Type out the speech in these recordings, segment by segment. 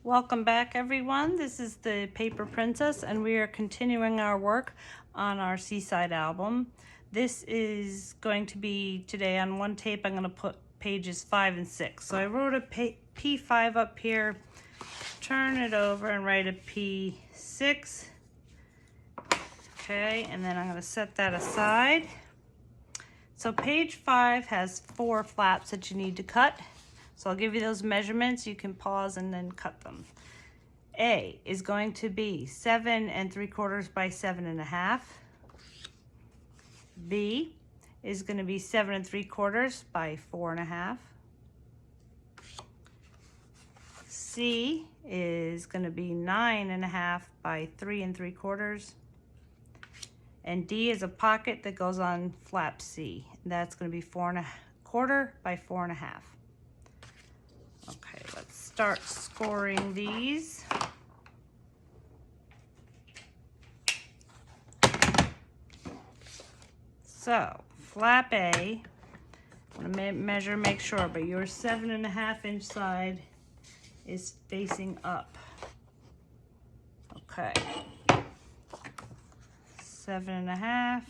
Welcome back, everyone. This is the Paper Princess, and we are continuing our work on our Seaside album. This is going to be today on one tape. I'm going to put pages 5 and 6. So I wrote a P5 up here, turn it over and write a P6. Okay, and then I'm going to set that aside. So page 5 has 4 flaps that you need to cut. So I'll give you those measurements. You can pause and then cut them. A is going to be 7 3/4 by 7 1/2. B is going to be 7 3/4 by 4 1/2. C is going to be 9 1/2 by 3 3/4. And D is a pocket that goes on flap C. That's going to be 4 1/4 by 4 1/2. Okay, let's start scoring these. So, flap A, I'm going to measure, make sure, but your 7 1/2 inch side is facing up. Okay. 7 1/2.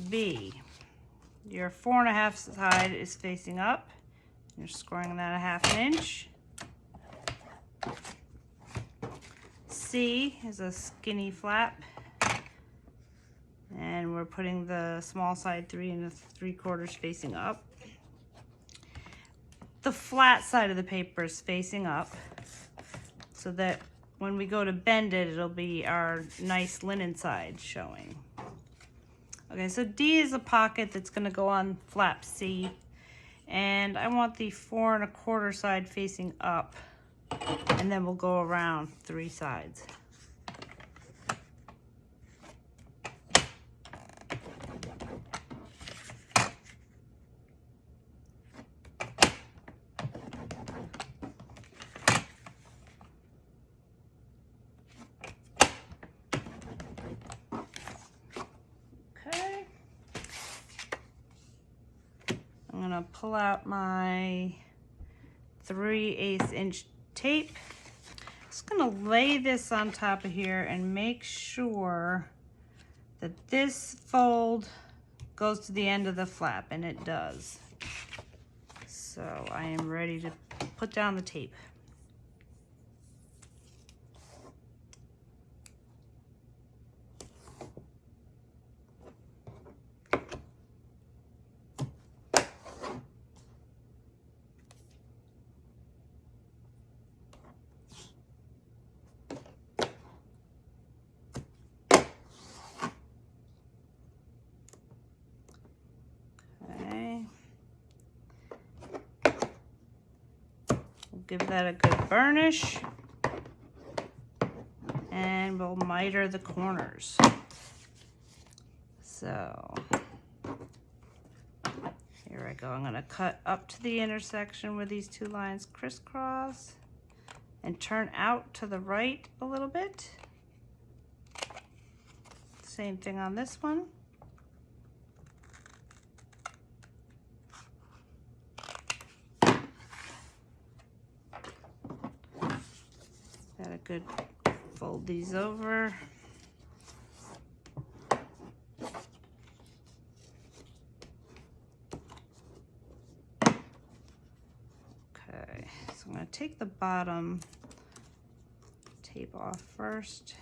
B, your 4 1/2 side is facing up. You're scoring that 1/2 inch. C is a skinny flap, and we're putting the small side 3 3/4 facing up. The flat side of the paper is facing up, so that when we go to bend it, it'll be our nice linen side showing. Okay, so D is a pocket that's going to go on flap C, and I want the 4 1/4 side facing up, and then we'll go around 3 sides. I'm going to pull out my 3/8 inch tape. Just going to lay this on top of here and make sure that this fold goes to the end of the flap, and it does. So I am ready to put down the tape. Give that a good burnish, and we'll miter the corners. So here I go. I'm going to cut up to the intersection where these 2 lines crisscross and turn out to the right a little bit. Same thing on this one. Got a good fold these over. Okay, so I'm going to take the bottom tape off first.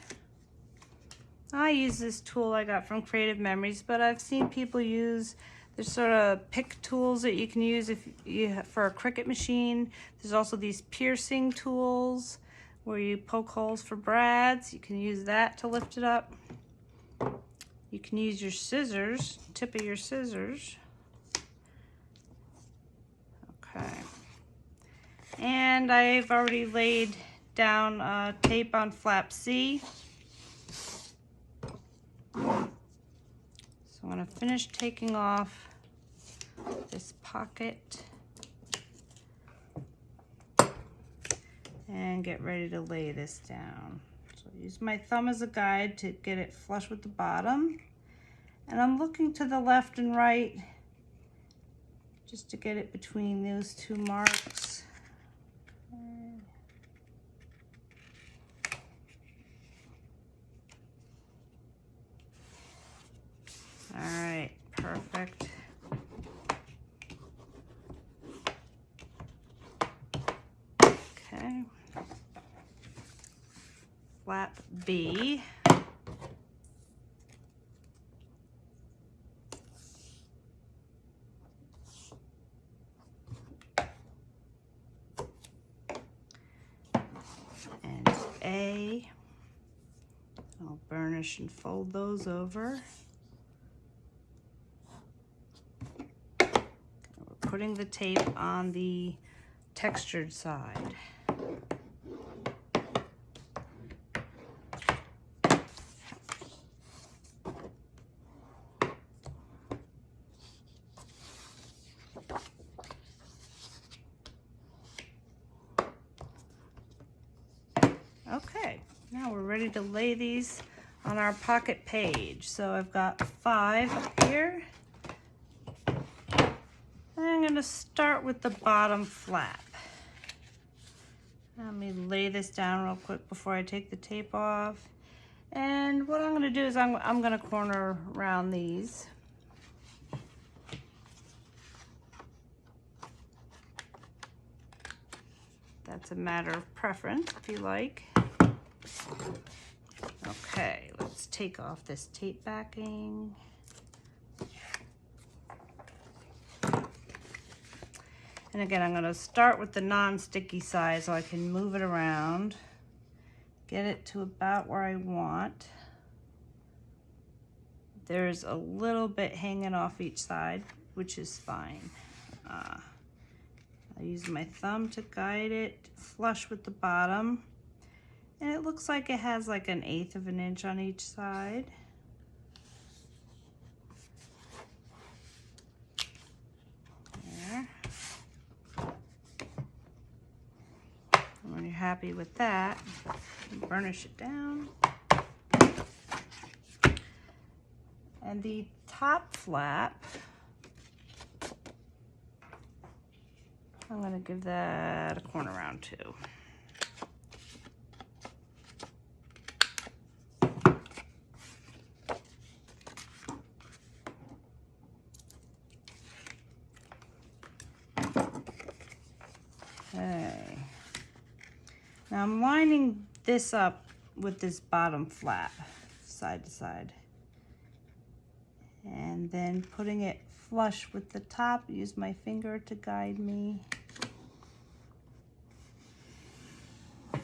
I use this tool I got from Creative Memories, but I've seen people use, there's sort of pick tools that you can use if you for a Cricut machine. There's also these piercing tools where you poke holes for brads. You can use that to lift it up. You can use your scissors, tip of your scissors. Okay. And I've already laid down tape on flap C. So I'm going to finish taking off this pocket and get ready to lay this down. So use my thumb as a guide to get it flush with the bottom. And I'm looking to the left and right just to get it between those two marks. All right, perfect. Okay. Flap B. And A. I'll burnish and fold those over. We're putting the tape on the textured side. Okay, now we're ready to lay these on our pocket page. So I've got 5 up here. I'm going to start with the bottom flap. Let me lay this down real quick before I take the tape off. And what I'm going to do is I'm going to corner around these. That's a matter of preference, if you like. Okay, let's take off this tape backing. And again, I'm going to start with the non-sticky side so I can move it around, get it to about where I want. There's a little bit hanging off each side, which is fine. I use my thumb to guide it flush with the bottom. And it looks like it has like 1/8 of an inch on each side. There. And when you're happy with that, burnish it down. And the top flap, I'm going to give that a corner round too. Okay. Now I'm lining this up with this bottom flap, side to side. And then putting it flush with the top, use my finger to guide me. Okay.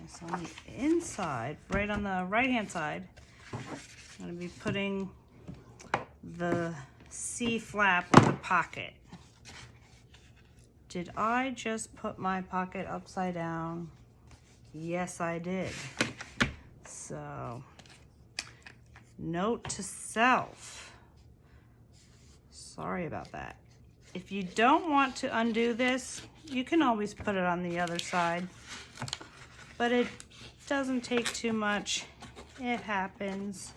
So on the inside, right on the right-hand side, I'm going to be putting the C flap with the pocket. Did I just put my pocket upside down? Yes, I did. So, note to self. Sorry about that. If you don't want to undo this, you can always put it on the other side. But it doesn't take too much. It happens.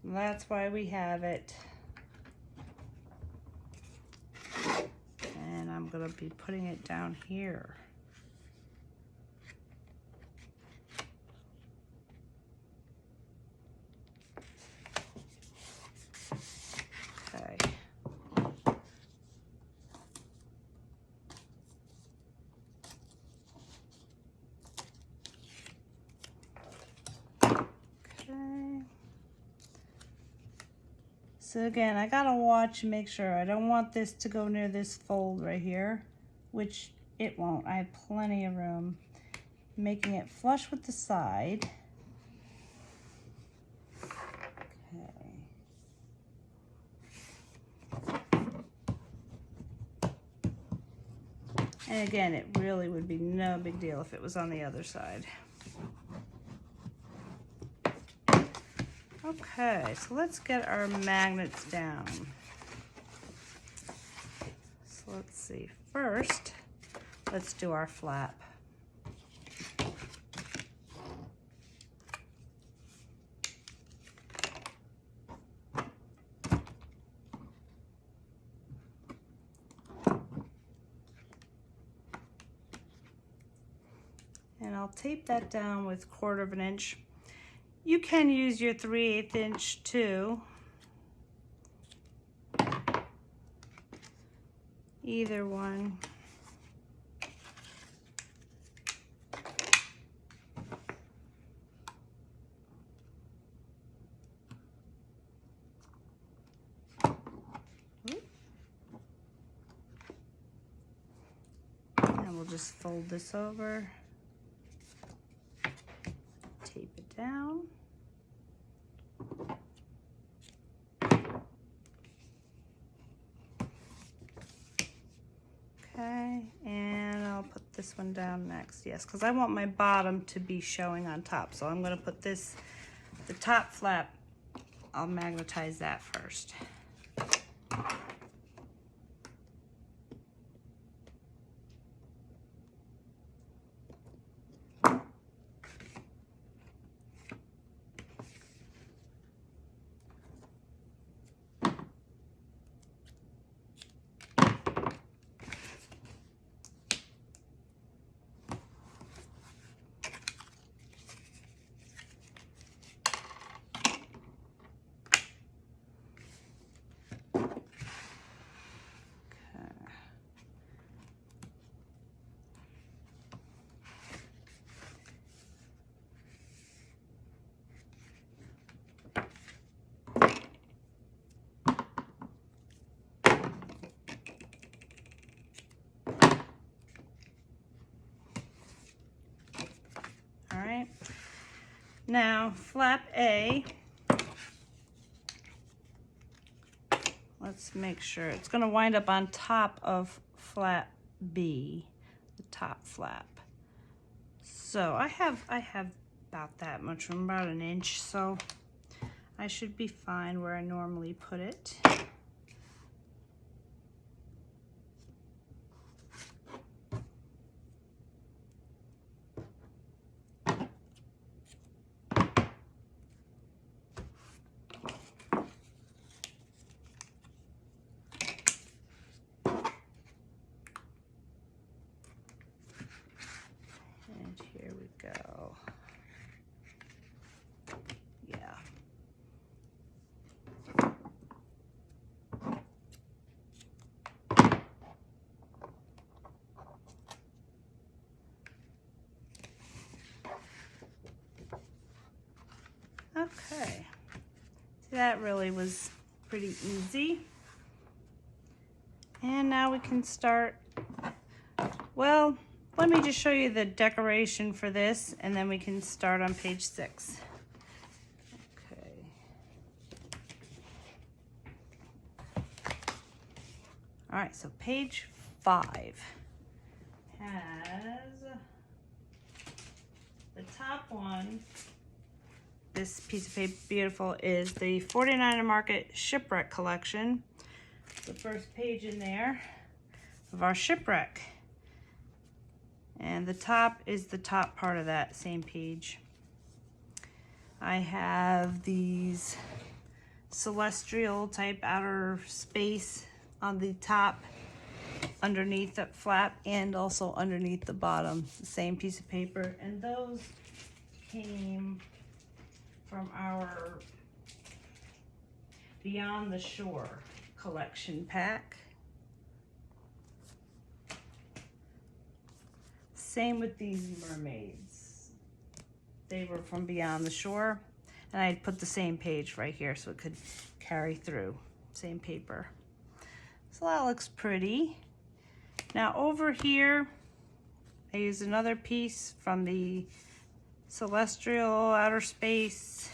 That's why we have it. And I'm going to be putting it down here. Okay. So again, I gotta watch and make sure. I don't want this to go near this fold right here, which it won't. I have plenty of room. Making it flush with the side. Okay. And again, it really would be no big deal if it was on the other side. Okay, so let's get our magnets down. So let's see. First, let's do our flap. And I'll tape that down with 1/4 of an inch. You can use your 3/8 inch too. Either one. And we'll just fold this over. Tape it down. Okay, and I'll put this one down next. Yes, because I want my bottom to be showing on top. So I'm going to put this, the top flap, I'll magnetize that first. Now, flap A, let's make sure it's going to wind up on top of flap B, the top flap. So I have about that much room, about 1 inch, so I should be fine where I normally put it. Go. Yeah. Okay. That really was pretty easy. And now we can start, well, let me just show you the decoration for this, and then we can start on page 6. Okay. All right, so page 5 has the top one. This piece of paper, beautiful, is the 49er Market Shipwreck Collection. The first page in there of our shipwreck. And the top is the top part of that same page. I have these celestial type outer space on the top, underneath the flap, and also underneath the bottom, the same piece of paper. And those came from our Beyond the Shore collection pack. Same with these mermaids. They were from Beyond the Shore, and I put the same page right here so it could carry through. Same paper. So that looks pretty. Now over here, I used another piece from the Celestial Outer Space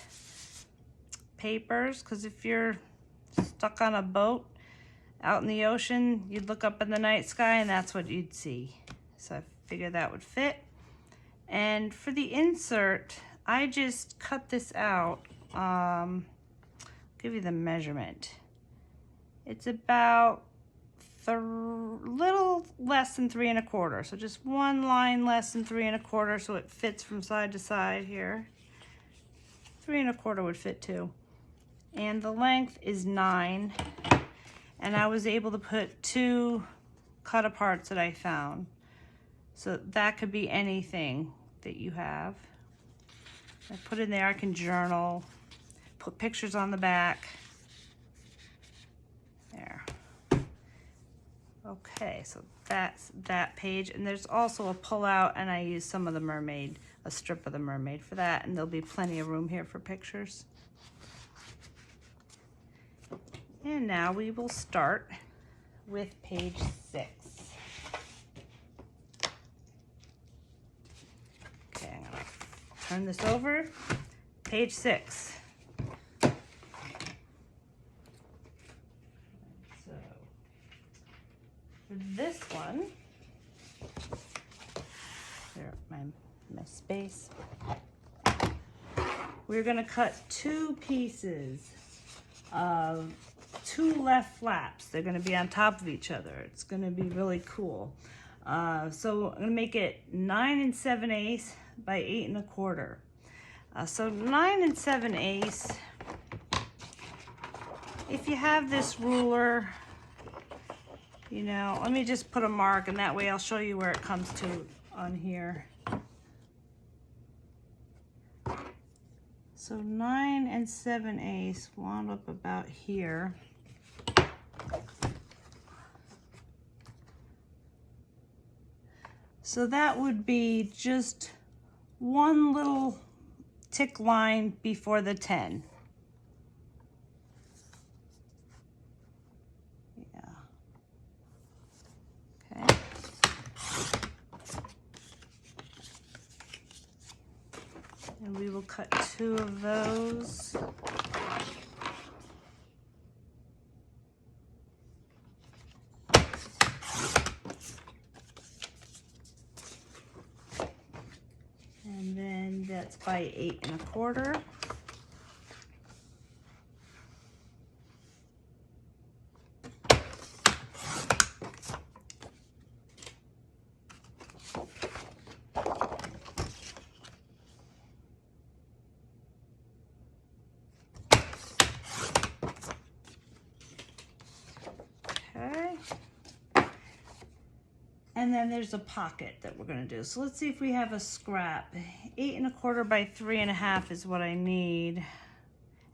papers, because if you're stuck on a boat out in the ocean, you'd look up in the night sky and that's what you'd see. So I figured that would fit. And for the insert, I just cut this out. Give you the measurement. It's about little less than 3 1/4. So just one line less than 3 1/4, so it fits from side to side here. 3 1/4 would fit too. And the length is 9. And I was able to put 2 cut aparts that I found. So that could be anything that you have. I put in there, I can journal, put pictures on the back. There. Okay, so that's that page. And there's also a pull-out, and I use some of the mermaid, a strip of the mermaid for that, and there'll be plenty of room here for pictures. And now we will start with page 6. Okay, I'm gonna turn this over. Page 6. So for this one, there, my space. We're gonna cut 2 pieces of 2 left flaps. They're going to be on top of each other. It's going to be really cool. So I'm going to make it 9 7/8 by 8 1/4. So 9 7/8. If you have this ruler, you know, let me just put a mark, and that way I'll show you where it comes to on here. So 9 7/8 wound up about here. So that would be just one little tick line before the 10. Yeah. Okay. And we will cut 2 of those. And then that's by 8 1/4. Okay. And then there's a pocket that we're going to do. So let's see if we have a scrap. 8 1/4 by 3 1/2 is what I need.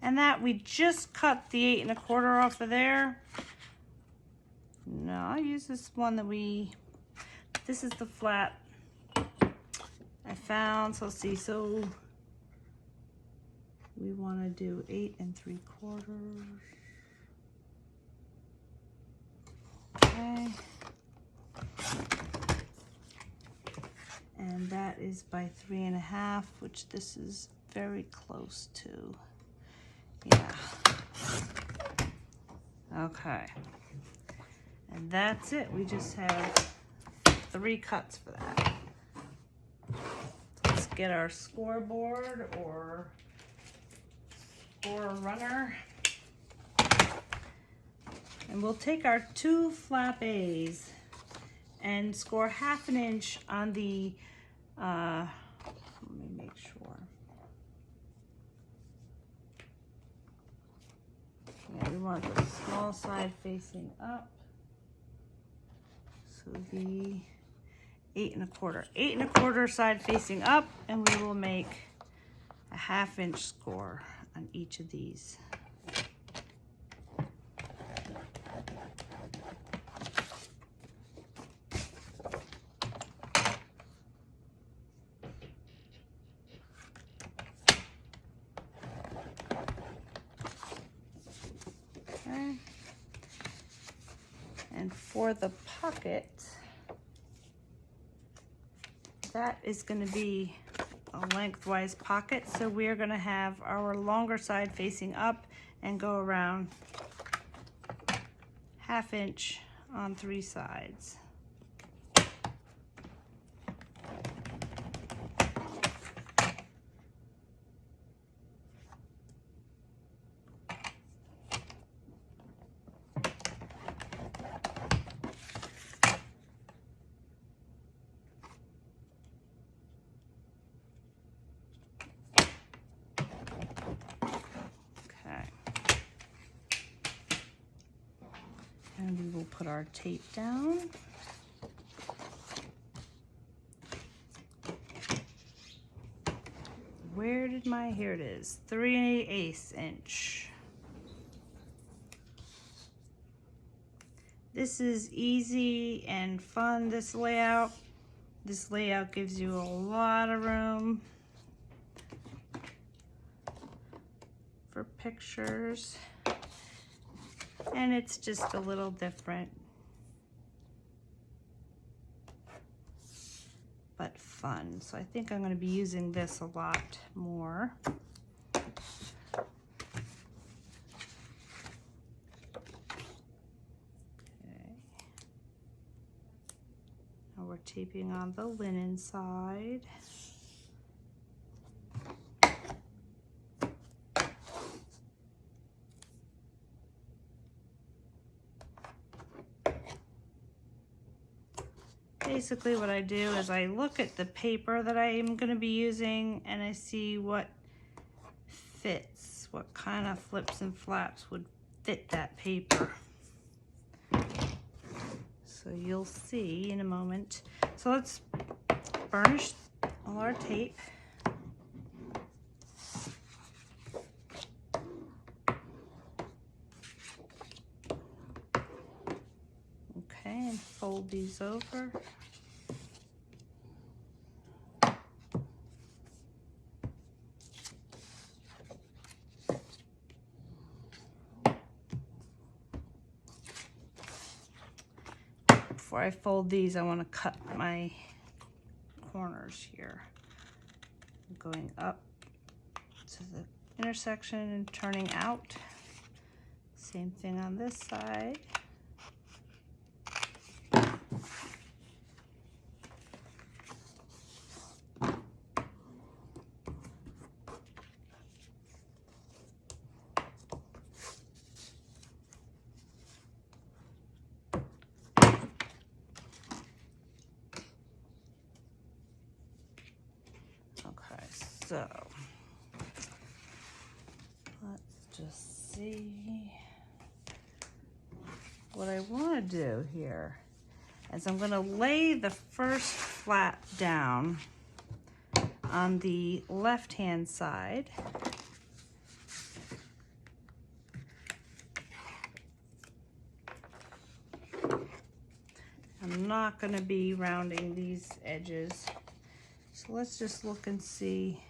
And that we just cut the 8 1/4 off of there. No, I'll use this one that this is the flap I found. So let's see, so we want to do 8 3/4. Okay. And that is by 3 1/2, which this is very close to. Yeah. Okay. And that's it. We just have 3 cuts for that. Let's get our scoreboard or score runner. And we'll take our 2 flap A's and score 1/2 inch on the, let me make sure. Yeah, we want the small side facing up. So the 8 1/4. 8 1/4 side facing up, and we will make a 1/2 inch score on each of these. Okay. And for the pocket, that is going to be a lengthwise pocket. So we're going to have our longer side facing up and go around 1/2 inch on 3 sides. And we will put our tape down. Where did my, here it is, 3/8 inch. This is easy and fun, this layout. This layout gives you a lot of room for pictures. And it's just a little different, but fun. So I think I'm going to be using this a lot more. We're taping on the linen side. Basically what I do is I look at the paper that I am going to be using and I see what fits, what kind of flips and flaps would fit that paper. So you'll see in a moment. So let's burnish all our tape. Okay, and fold these over. Before I fold these, I want to cut my corners here. I'm going up to the intersection and turning out. Same thing on this side. So let's just see what I want to do here is I'm going to lay the first flap down on the left hand side. I'm not going to be rounding these edges, so let's just look and see.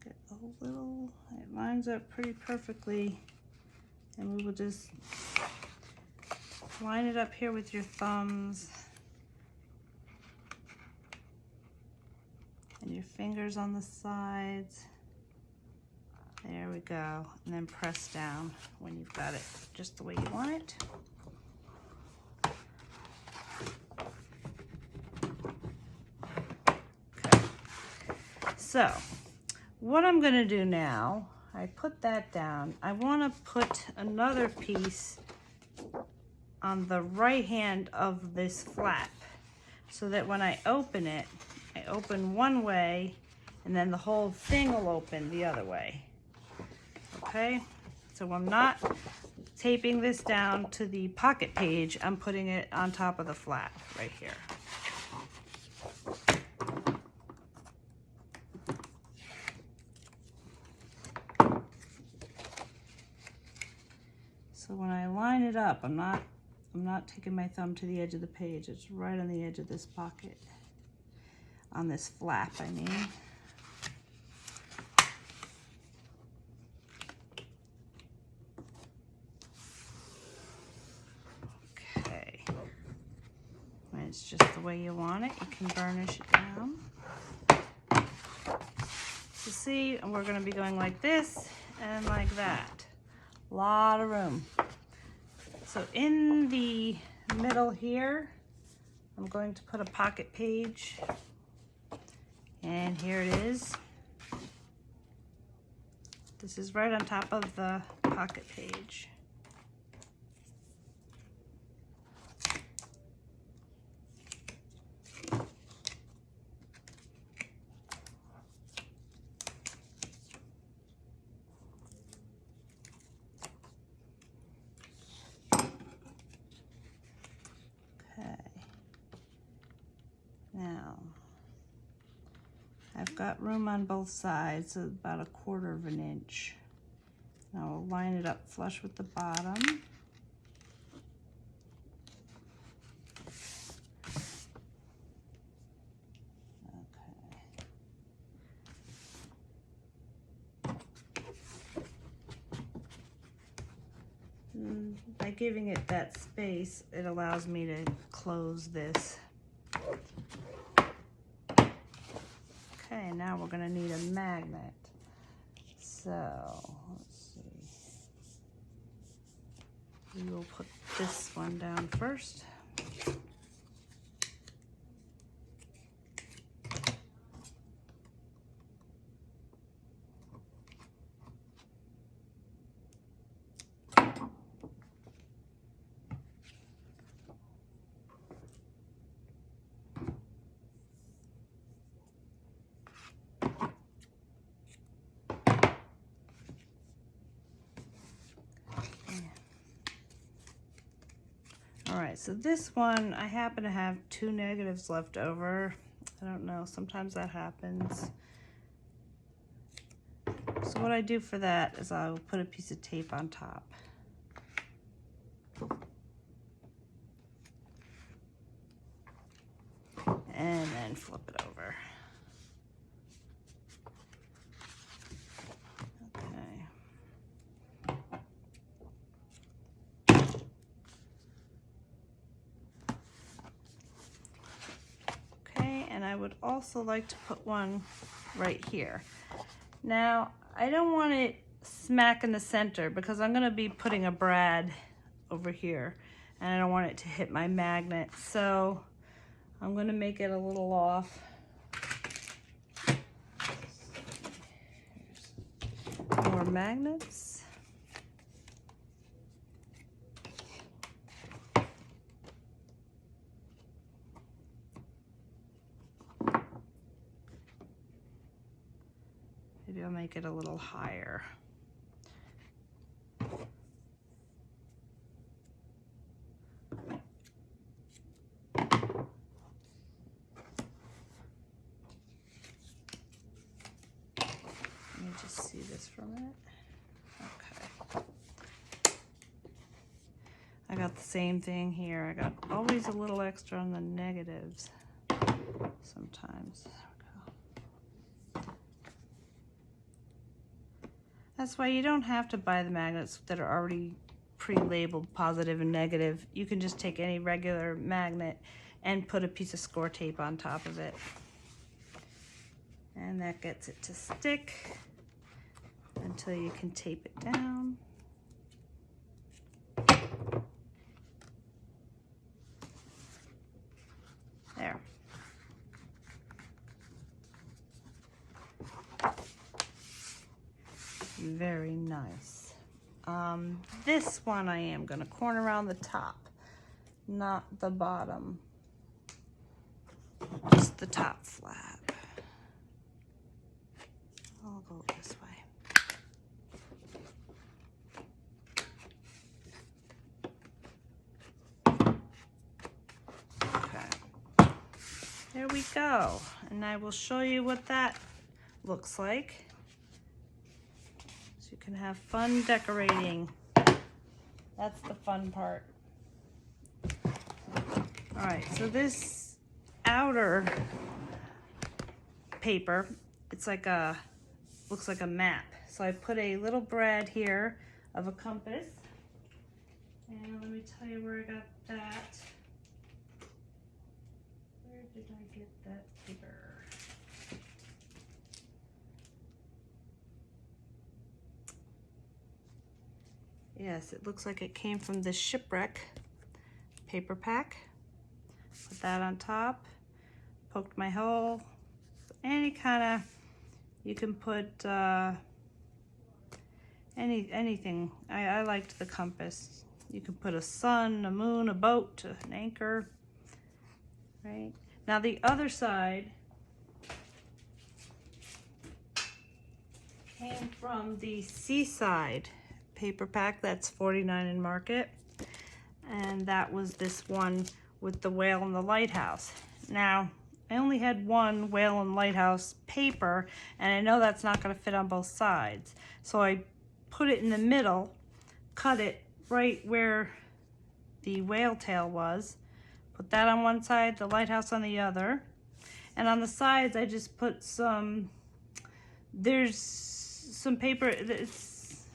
Get a little, it lines up pretty perfectly, and we will just line it up here with your thumbs and your fingers on the sides. There we go, and then press down when you've got it just the way you want it. So what I'm going to do now, I put that down. I want to put another piece on the right hand of this flap so that when I open it, I open one way and then the whole thing will open the other way. Okay, so I'm not taping this down to the pocket page. I'm putting it on top of the flap right here. So when I line it up, I'm not taking my thumb to the edge of the page. It's right on the edge of this pocket, on this flap, I mean. Okay. When it's just the way you want it, you can burnish it down. So see, and we're going to be going like this and like that. A lot of room. So in the middle here, I'm going to put a pocket page, and here it is. This is right on top of the pocket page. I've got room on both sides, so about 1/4 of an inch. Now we'll line it up flush with the bottom. By giving it that space, it allows me to close this. Okay, now we're gonna need a magnet. So, let's see. We will put this one down first. All right, so this one, I happen to have 2 negatives left over. I don't know, sometimes that happens. So what I do for that is I'll put a piece of tape on top. And then flip it over. I would also like to put one right here. Now, I don't want it smack in the center because I'm gonna be putting a brad over here and I don't want it to hit my magnet. So I'm gonna make it a little off. More magnets. Maybe I'll make it a little higher. Let me just see this for a minute. Okay. I got the same thing here. I got always a little extra on the negatives sometimes. That's why you don't have to buy the magnets that are already pre-labeled positive and negative. You can just take any regular magnet and put a piece of score tape on top of it. And that gets it to stick until you can tape it down. There. Very nice. This one I am going to corner around the top, not the bottom, just the top flap. I'll go this way. Okay. There we go. And I will show you what that looks like. You can have fun decorating. That's the fun part. All right, so this outer paper, it's like a, looks like a map. So I put a little brad here of a compass. And let me tell you where I got that. Where did I get that paper? Yes, it looks like it came from the Shipwreck paper pack. Put that on top, poked my hole. Any kind of, you can put anything. I liked the compass. You can put a sun, a moon, a boat, an anchor, right? Now the other side came from the Seaside paper pack. That's $49 in Market, and that was this one with the whale and the lighthouse. Now I only had one whale and lighthouse paper, and I know that's not going to fit on both sides. So I put it in the middle, cut it right where the whale tail was, put that on one side, the lighthouse on the other, and on the sides I just put some, there's some paper, it's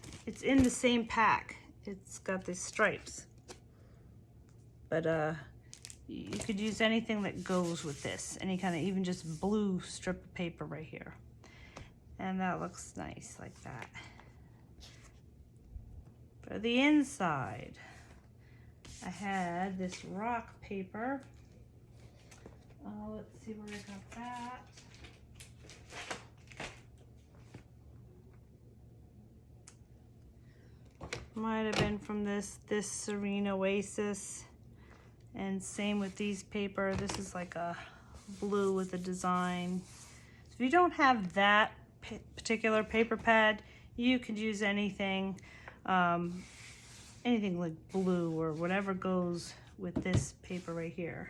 in the same pack. It's got these stripes, but you could use anything that goes with this, any kind of, even just blue strip of paper right here. And that looks nice like that. For the inside, I had this rock paper. Let's see where I got that. Might have been from this Serene Oasis. And same with these paper. This is like a blue with a design. So if you don't have that particular paper pad, you could use anything, anything like blue or whatever goes with this paper right here.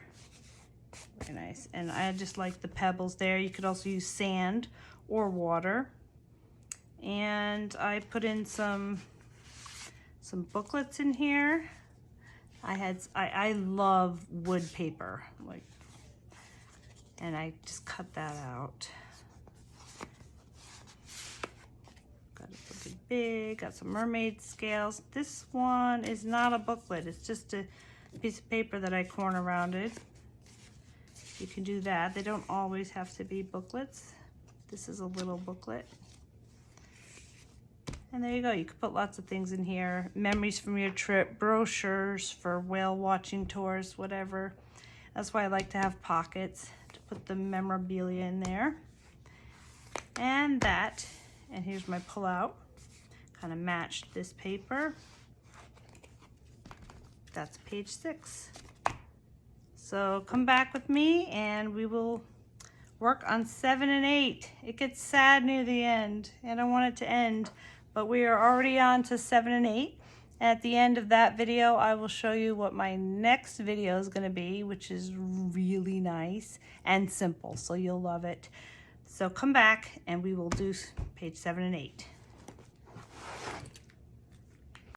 Very nice. And I just like the pebbles there. You could also use sand or water. And I put in some booklets in here. I love wood paper, like, and I just cut that out. Got it looking big, got some mermaid scales. This one is not a booklet, it's just a piece of paper that I corner rounded. You can do that. They don't always have to be booklets. This is a little booklet. And there you go, you could put lots of things in here. Memories from your trip, brochures for whale watching tours, whatever. That's why I like to have pockets to put the memorabilia in there. And that, and here's my pullout, kind of matched this paper. That's page 6. So come back with me and we will work on 7 and 8. It gets sad near the end, and I want it to end. But we are already on to 7 and 8. At the end of that video, I will show you what my next video is going to be, which is really nice and simple, so you'll love it. So come back and we will do page 7 and 8.